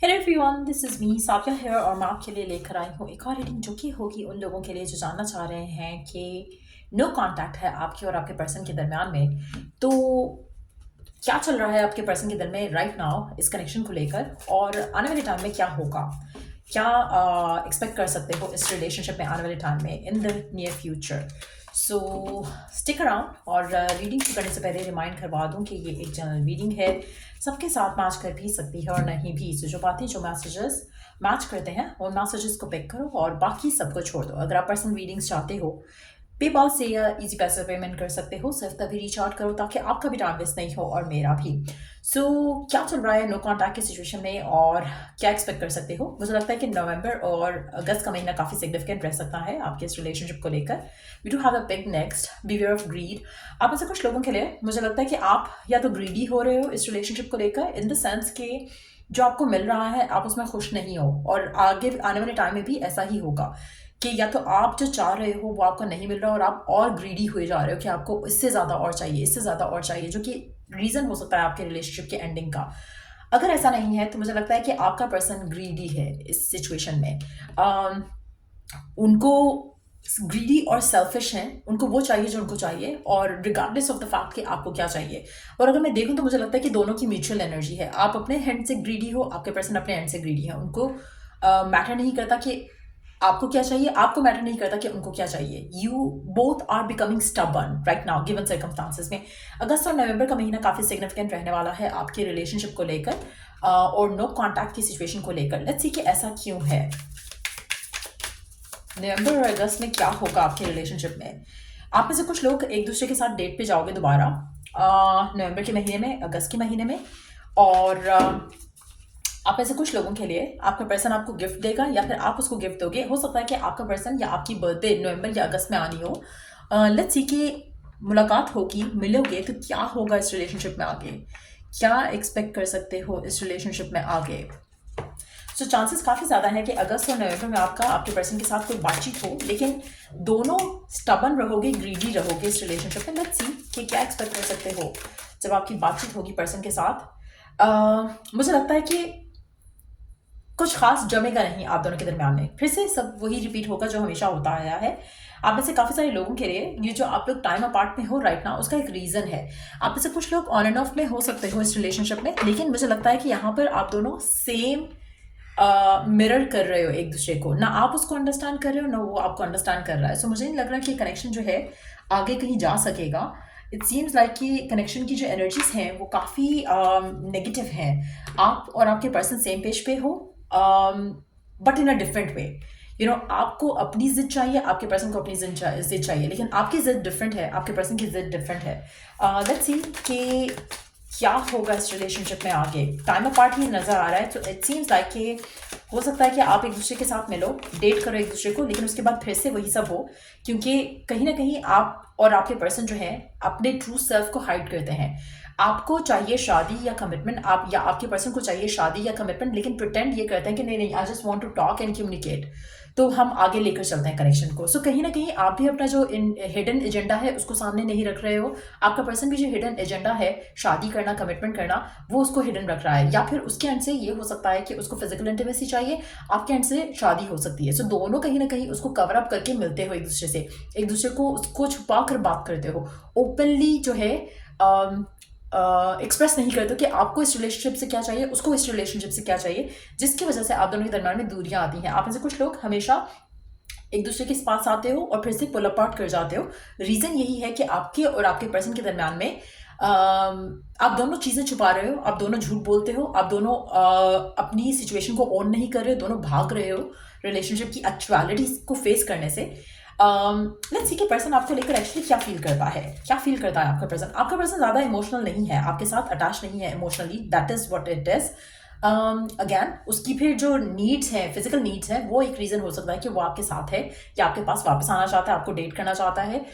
Hello everyone, this is me Safiya here और मैं आपके लिए लेकर आई हूँ एक और रीडिंग जो कि होगी उन लोगों के लिए जो जानना चाह रहे हैं कि नो कांटेक्ट है आपके और आपके पर्सन के दरमियान में। तो क्या चल रहा है आपके पर्सन के दिल में राइट नाउ इस कनेक्शन को लेकर, और आने वाले टाइम में क्या होगा, क्या एक्सपेक्ट कर सकते हो इस रिलेशनशिप में आने वाले टाइम में in the near future. So stick around. और रीडिंग शुरू करने से पहले रिमाइंड करवा दूं कि ये एक जनरल रीडिंग है, सबके साथ मैच कर भी सकती है और नहीं भी। सो जो बातें जो मैसेजेस मैच करते हैं उन मैसेजेस को पिक करो और बाकी सबको छोड़ दो। अगर आप पर्सनल रीडिंग्स चाहते हो पेपाल से या इजी पैसे पेमेंट कर सकते हो, सिर्फ तभी रीच आउट करो ताकि आपका भी टाइम वेस्ट नहीं हो और मेरा भी। सो क्या चल रहा है नो कॉन्टैक्ट की सिचुएशन में और क्या एक्सपेक्ट कर सकते हो। मुझे लगता है कि नवंबर और अगस्त का महीना काफ़ी सिग्निफिकेंट रह सकता है आपके इस रिलेशनशिप को लेकर। We do have a big next, beware of greed. आप में से कुछ लोगों के लिए मुझे लगता है कि आप या तो ग्रीडी हो रहे हो इस रिलेशनशिप को लेकर, इन द सेंस कि जो आपको मिल रहा है आप उसमें खुश नहीं हो, और आगे आने वाले टाइम में भी ऐसा ही होगा कि या तो आप जो चाह रहे हो वो आपको नहीं मिल रहा और आप और ग्रीडी हुए जा रहे हो कि आपको इससे ज़्यादा और चाहिए, इससे ज़्यादा और चाहिए, जो कि रीज़न हो सकता है आपके रिलेशनशिप के एंडिंग का। अगर ऐसा नहीं है तो मुझे लगता है कि आपका पर्सन ग्रीडी है इस सिचुएशन में। उनको ग्रीडी और सेल्फिश हैं, उनको वो चाहिए जो उनको चाहिए, और रिगार्डलेस ऑफ द फैक्ट कि आपको क्या चाहिए। और अगर मैं देखूं तो मुझे लगता है कि दोनों की म्यूचुअल एनर्जी है। आप अपने हैंड से ग्रीडी हो, आपके पर्सन अपने हैंड से ग्रीडी है। उनको मैटर नहीं करता कि आपको क्या चाहिए, आपको मैटर नहीं करता कि उनको क्या चाहिए। You both are becoming stubborn right now given circumstances में। अगस्त और नवंबर का महीना काफ़ी सिग्निफिकेंट रहने वाला है आपके रिलेशनशिप को लेकर और नो कॉन्टैक्ट की सिचुएशन को लेकर। लेट्स सी कि ऐसा क्यों है। नवंबर और अगस्त में क्या होगा आपके रिलेशनशिप में। आप में से कुछ लोग एक दूसरे के साथ डेट पे जाओगे दोबारा नवंबर के महीने में, अगस्त के महीने में। और आप में से कुछ लोगों के लिए आपका पर्सन आपको गिफ्ट देगा या फिर आप उसको गिफ्ट दोगे। हो सकता है कि आपका पर्सन या आपकी बर्थडे नवंबर या अगस्त में आनी हो। लेट्स सी कि मुलाकात होगी, मिलोगे, तो क्या होगा इस रिलेशनशिप में आगे, क्या एक्सपेक्ट कर सकते हो इस रिलेशनशिप में आगे। सो चांसेस काफ़ी ज़्यादा है कि अगस्त और नवंबर में आपका आपके पर्सन के साथ कोई बातचीत हो, लेकिन दोनों स्टबन रहोगे, ग्रीडी रहोगे इस रिलेशनशिप में। लेट्स सी कि क्या एक्सपेक्ट कर सकते हो जब आपकी बातचीत होगी पर्सन के साथ। मुझे लगता है कि कुछ खास जमेगा नहीं आप दोनों के दरमियान में। फिर से सब वही रिपीट होगा जो हमेशा होता आया है। आप में से काफ़ी सारे लोगों के लिए ये जो आप लोग टाइम अपार्ट में हो राइट ना, उसका एक रीज़न है। आप में से कुछ लोग ऑन एंड ऑफ में हो सकते हो इस रिलेशनशिप में, लेकिन मुझे लगता है कि यहाँ पर आप दोनों सेम मिरर कर रहे हो एक दूसरे को। ना आप उसको अंडरस्टैंड कर रहे हो ना वो आपको अंडरस्टैंड कर रहा है। सो मुझे नहीं लग रहा कि कनेक्शन जो है आगे कहीं जा सकेगा। इट सीम्स लाइक कि कनेक्शन की जो एनर्जीज हैं वो काफ़ी नेगेटिव हैं। आप और आपके पर्सन सेम पेज पे हो, but in a different way. You know, आपको अपनी जिद चाहिए, आपके पर्सन को अपनी जिद चाहिए, लेकिन आपकी जिद डिफरेंट है, आपके पर्सन की जिद डिफरेंट है। लेट्स सी कि क्या होगा इस रिलेशनशिप में आगे। टाइम अपार्ट ही नज़र आ रहा है, तो इट सीम्स लाइक कि हो सकता है कि आप एक दूसरे के साथ मिलो, डेट करो एक दूसरे को, लेकिन उसके बाद फिर से वही सब हो, क्योंकि कहीं ना कहीं आप और आपके पर्सन जो है अपने ट्रू सेल्फ को हाइड करते हैं। आपको चाहिए शादी या कमिटमेंट, आप या आपके पर्सन को चाहिए शादी या कमिटमेंट, लेकिन प्रिटेंड ये करते हैं कि नहीं नहीं, I just want to talk and communicate, तो हम आगे लेकर चलते हैं कनेक्शन को। सो कहीं ना कहीं आप भी अपना जो हिडन एजेंडा है उसको सामने नहीं रख रहे हो। आपका पर्सन भी जो हिडन एजेंडा है, शादी करना, कमिटमेंट करना, वो उसको हिडन रख रहा है। या फिर उसके एंड से ये हो सकता है कि उसको फिजिकल इंटीमेसी चाहिए, आपके एंड से शादी हो सकती है। सो दोनों कहीं ना कहीं उसको कवर अप करके मिलते हो एक दूसरे से, एक दूसरे को उसको छुपा कर बात करते हो, ओपनली जो है एक्सप्रेस नहीं करते हो कि आपको इस रिलेशनशिप से क्या चाहिए, उसको इस रिलेशनशिप से क्या चाहिए, जिसकी वजह से आप दोनों के दरम्यान में दूरियां आती हैं। आप में से कुछ लोग हमेशा एक दूसरे के पास आते हो और फिर से पुल अपार्ट कर जाते हो। रीज़न यही है कि आपके और आपके पर्सन के दरम्यान में आप दोनों चीज़ें छुपा रहे हो, आप दोनों झूठ बोलते हो, आप दोनों अपनी सिचुएशन को ऑन नहीं कर रहे हो, दोनों भाग रहे हो रिलेशनशिप की एक्चुअलिटी को फेस करने से। लेट्स सी कि पर्सन आपको लेकर एक्चुअली क्या फील करता है, क्या फील करता है आपका पर्सन। आपका पर्सन ज़्यादा इमोशनल नहीं है, आपके साथ अटैच नहीं है emotionally, that is what it is. Again उसकी फिर जो नीड्स हैं, फिजिकल नीड्स हैं, वो एक रीज़न हो सकता है कि वो आपके साथ है या आपके पास वापस आना चाहता है, आपको डेट करना चाहता है।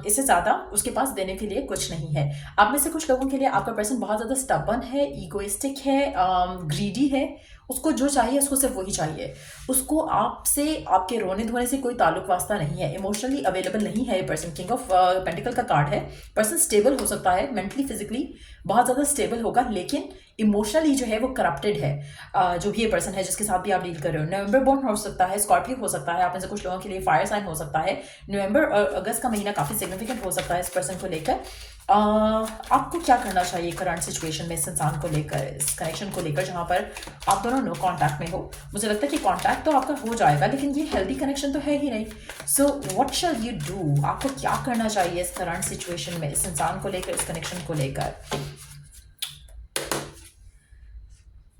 इससे ज़्यादा उसके पास देने के लिए कुछ नहीं है। आप में से कुछ लोगों के लिए आपका पर्सन बहुत ज़्यादा स्टबर्न है, ईगोइस्टिक है, ग्रीडी है। उसको जो चाहिए उसको सिर्फ वही चाहिए, उसको आपसे, आपके रोने धोने से कोई ताल्लुक वास्ता नहीं है। इमोशनली अवेलेबल नहीं है ये पर्सन। किंग ऑफ पेंटिकल का कार्ड है। पर्सन स्टेबल हो सकता है, मेंटली फिजिकली बहुत ज़्यादा स्टेबल होगा, लेकिन इमोशनली जो है वो करप्टेड है। जो भी ये पर्सन है जिसके साथ भी आप डील कर रहे हो, नवंबर बोर्न हो सकता है, स्कॉर्पियो हो सकता है, आप में से कुछ लोगों के लिए फायर साइन हो सकता है। नवंबर और अगस्त का महीना काफ़ी सिग्निफिकेंट हो सकता है इस पर्सन को लेकर। आपको क्या करना चाहिए करंट सिचुएशन में इस इंसान को लेकर, इस कनेक्शन को लेकर, जहाँ पर आप दोनों नो कांटेक्ट में हो। मुझे लगता है कि कांटेक्ट तो आपका हो जाएगा, लेकिन ये हेल्दी कनेक्शन तो है ही नहीं। So what shall you do, आपको क्या करना चाहिए इस करंट सिचुएशन में, इस इंसान को लेकर, इस कनेक्शन को लेकर।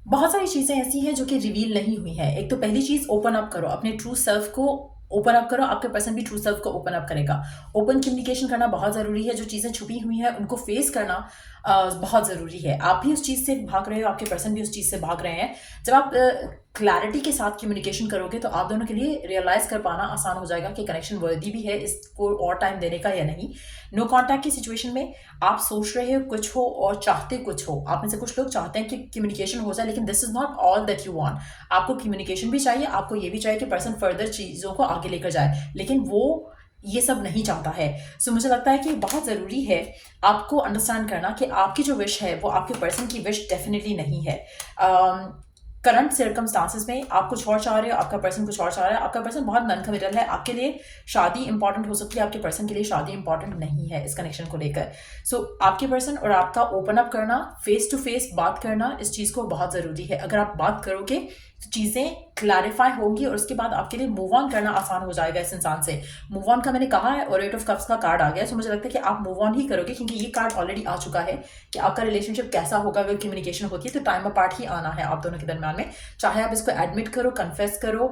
बहुत सारी चीज़ें ऐसी हैं जो कि रिवील नहीं हुई हैं। एक तो पहली चीज़, ओपन अप करो, अपने ट्रू सेल्फ को ओपन अप करो। आपके पर्सन भी ट्रू सेल्फ को ओपन अप करेगा। ओपन कम्युनिकेशन करना बहुत ज़रूरी है। जो चीज़ें छुपी हुई हैं उनको फेस करना बहुत ज़रूरी है। आप भी उस चीज़ से भाग रहे हो, आपके पर्सन भी उस चीज़ से भाग रहे हैं। जब आप क्लैरिटी के साथ कम्युनिकेशन करोगे तो आप दोनों के लिए रियलाइज़ कर पाना आसान हो जाएगा कि कनेक्शन वर्दी भी है इसको और टाइम देने का या नहीं। नो कॉन्टैक्ट की सिचुएशन में आप सोच रहे हो कुछ हो और चाहते कुछ हो। आप में से कुछ लोग चाहते हैं कि कम्युनिकेशन हो जाए, लेकिन this is not all that you want. आपको कम्युनिकेशन भी चाहिए, आपको ये भी चाहिए कि पर्सन फर्दर चीज़ों को आगे लेकर जाए, लेकिन वो ये सब नहीं चाहता है। सो मुझे लगता है कि बहुत ज़रूरी है आपको अंडरस्टैंड करना कि आपकी जो विश है वो आपके पर्सन की विश डेफिनेटली नहीं है। करंट सर्कमस्टांसिस में आप कुछ और चाह रहे हो, आपका पर्सन कुछ और चाह रहा है। आपका पर्सन बहुत नॉन कमिटल है। आपके लिए शादी इंपॉर्टेंट हो सकती है, आपके पर्सन के लिए शादी इंपॉर्टेंट नहीं है इस कनेक्शन को लेकर। सो आपके पर्सन और आपका ओपन अप करना, फेस टू फेस बात करना, इस चीज़ को बहुत ज़रूरी है। अगर आप बात करोगे तो चीज़ें क्लैरिफाई होंगी और उसके बाद आपके लिए मूव ऑन करना आसान हो जाएगा इस इंसान से। मूव ऑन का मैंने कहा है और 8 ऑफ कप्स का कार्ड आ गया। सो मुझे लगता है कि आप मूव ऑन ही करोगे, क्योंकि ये कार्ड ऑलरेडी आ चुका है कि आपका रिलेशनशिप कैसा होगा अगर कम्युनिकेशन होती है तो टाइम अपार्ट ही आना है आप दोनों के दरम्यान में। चाहे आप इसको एडमिट करो, कन्फेस करो,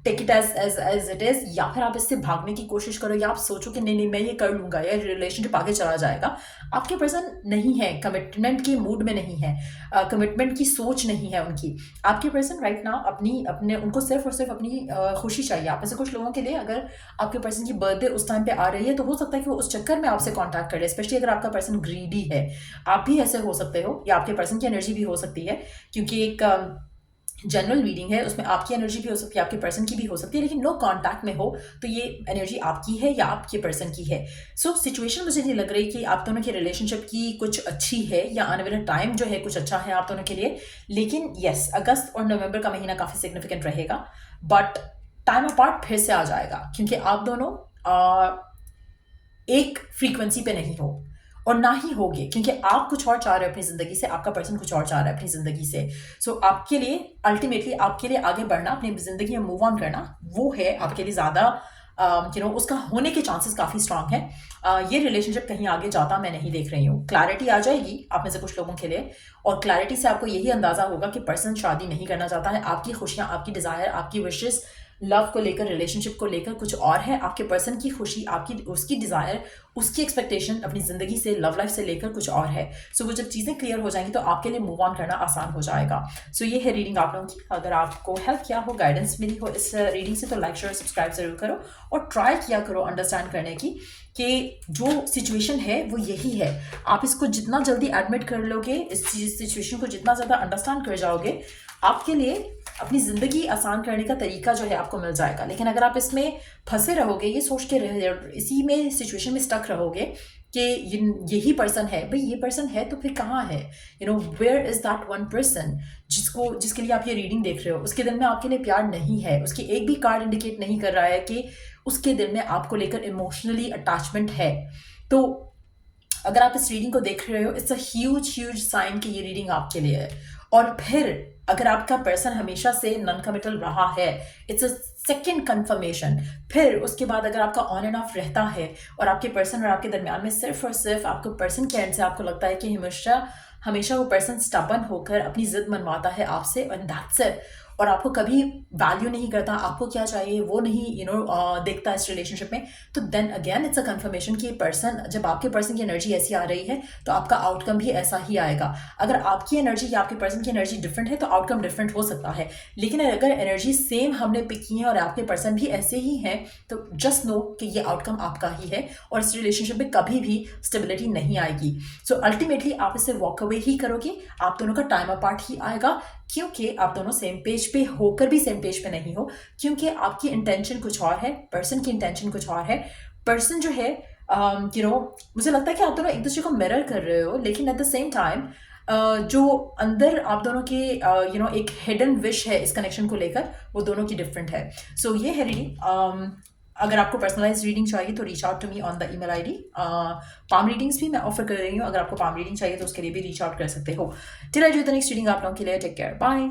take it as it is, या फिर आप इससे भागने की कोशिश करो, या आप सोचो कि नहीं नहीं मैं ये कर लूँगा या रिलेशनशिप आगे चला जाएगा। आपके पर्सन नहीं है, कमिटमेंट के मूड में नहीं है, कमिटमेंट की सोच नहीं है उनकी। आपके पर्सन राइट नाउ अपने उनको सिर्फ और सिर्फ अपनी खुशी चाहिए। आप में से कुछ लोगों के लिए अगर आपके पर्सन की बर्थडे उस टाइम पे आ रही है तो हो सकता है कि वो उस चक्कर में आपसे कांटेक्ट करे, स्पेशली अगर आपका पर्सन ग्रीडी है। आप भी ऐसे हो सकते हो, या आपके पर्सन की एनर्जी भी हो सकती है, क्योंकि एक जनरल रीडिंग है, उसमें आपकी एनर्जी भी हो सकती है, आपके पर्सन की भी हो सकती है, लेकिन नो कांटेक्ट में हो तो ये एनर्जी आपकी है या आपके पर्सन की है। सो सिचुएशन मुझे नहीं लग रही कि आप दोनों की रिलेशनशिप की कुछ अच्छी है या आने वाला टाइम जो है कुछ अच्छा है आप दोनों के लिए। लेकिन यस, अगस्त और नवंबर का महीना काफ़ी सिग्निफिकेंट रहेगा, बट टाइम अपार्ट फिर से आ जाएगा, क्योंकि आप दोनों एक फ्रीक्वेंसी पे नहीं हो और ना ही होगे, क्योंकि आप कुछ और चाह रहे हो अपनी ज़िंदगी से, आपका पर्सन कुछ और चाह रहा है अपनी ज़िंदगी से। सो आपके लिए अल्टीमेटली आपके लिए आगे बढ़ना, अपनी ज़िंदगी में मूव ऑन करना, वो है आपके लिए ज़्यादा उसका होने के चांसेस काफ़ी स्ट्रांग है। ये रिलेशनशिप कहीं आगे जाता मैं नहीं देख रही हूँ। क्लैरिटी आ जाएगी आप में से कुछ लोगों के लिए, और क्लैरिटी से आपको यही अंदाज़ा होगा कि पर्सन शादी नहीं करना चाहता है। आपकी खुशियाँ, आपकी डिज़ायर, आपकी विशेस लव को लेकर, रिलेशनशिप को लेकर कुछ और है। आपके पर्सन की खुशी, आपकी उसकी डिज़ायर, उसकी एक्सपेक्टेशन अपनी ज़िंदगी से, लव लाइफ से लेकर कुछ और है। सो वो जब चीज़ें क्लियर हो जाएंगी तो आपके लिए मूव ऑन करना आसान हो जाएगा। सो ये है रीडिंग आप लोगों की। अगर आपको हेल्प किया हो, गाइडेंस मिली हो इस रीडिंग से, तो लाइक शेयर सब्सक्राइब जरूर करो और ट्राई किया करो अंडरस्टैंड करने की कि जो सिचुएशन है वो यही है। आप इसको जितना जल्दी एडमिट कर लोगे, इस सिचुएशन को जितना ज़्यादा अंडरस्टैंड कर जाओगे, आपके लिए अपनी ज़िंदगी आसान करने का तरीका जो है आपको मिल जाएगा। लेकिन अगर आप इसमें फंसे रहोगे, ये सोच के इसी में सिचुएशन में स्टक रहोगे कि यही पर्सन है, भाई ये पर्सन है तो फिर कहाँ है, where is that one person जिसके लिए आप ये रीडिंग देख रहे हो। उसके दिल में आपके लिए प्यार नहीं है, उसकी एक भी कार्ड इंडिकेट नहीं कर रहा है कि उसके दिल में आपको लेकर इमोशनली अटैचमेंट है। तो अगर आप इस रीडिंग को देख रहे हो, इट्स अ ह्यूज साइन कि ये रीडिंग आपके लिए है। और फिर अगर आपका पर्सन हमेशा से नॉन कमिटल रहा है, इट्स अ सेकेंड कंफर्मेशन। फिर उसके बाद अगर आपका ऑन एंड ऑफ रहता है और आपके पर्सन और आपके दरमियान में सिर्फ और सिर्फ आपको पर्सन के एंड से आपको लगता है कि हमेशा वो पर्सन स्टबन होकर अपनी जिद मनवाता है आपसे, एंड दैट्स इट, और आपको कभी वैल्यू नहीं करता, आपको क्या चाहिए वो नहीं देखता इस रिलेशनशिप में, तो then again it's a confirmation कि पर्सन, जब आपके पर्सन की एनर्जी ऐसी आ रही है तो आपका आउटकम भी ऐसा ही आएगा। अगर आपकी एनर्जी या आपके पर्सन की एनर्जी डिफरेंट है तो आउटकम डिफरेंट हो सकता है, लेकिन अगर एनर्जी सेम हमने पिक की है और आपके पर्सन भी ऐसे ही हैं तो जस्ट नो कि ये आउटकम आपका ही है और इस रिलेशनशिप में कभी भी स्टेबिलिटी नहीं आएगी। सो अल्टीमेटली आप इससे वॉक अवे ही करोगे, आप दोनों का टाइम अपार्ट ही आएगा, क्योंकि आप दोनों सेम पेज पे होकर भी सेम पेज पे नहीं हो, क्योंकि आपकी इंटेंशन कुछ और है, पर्सन की इंटेंशन कुछ और है। पर्सन जो है मुझे लगता है कि आप दोनों एक दूसरे को मिरर कर रहे हो, लेकिन एट द सेम टाइम जो अंदर आप दोनों के एक हिडन विश है इस कनेक्शन को लेकर, वो दोनों की डिफरेंट है। सो ये है रीडिंग। अगर आपको पर्सनलाइज रीडिंग चाहिए तो reach out to me on the email ID. Palm readings भी मैं ऑफर कर रही हूँ, अगर आपको पाम रीडिंग चाहिए तो उसके लिए भी रीच आउट कर सकते हो। Till I do the next reading, आप लोगों के लिए टेक केयर, बाय।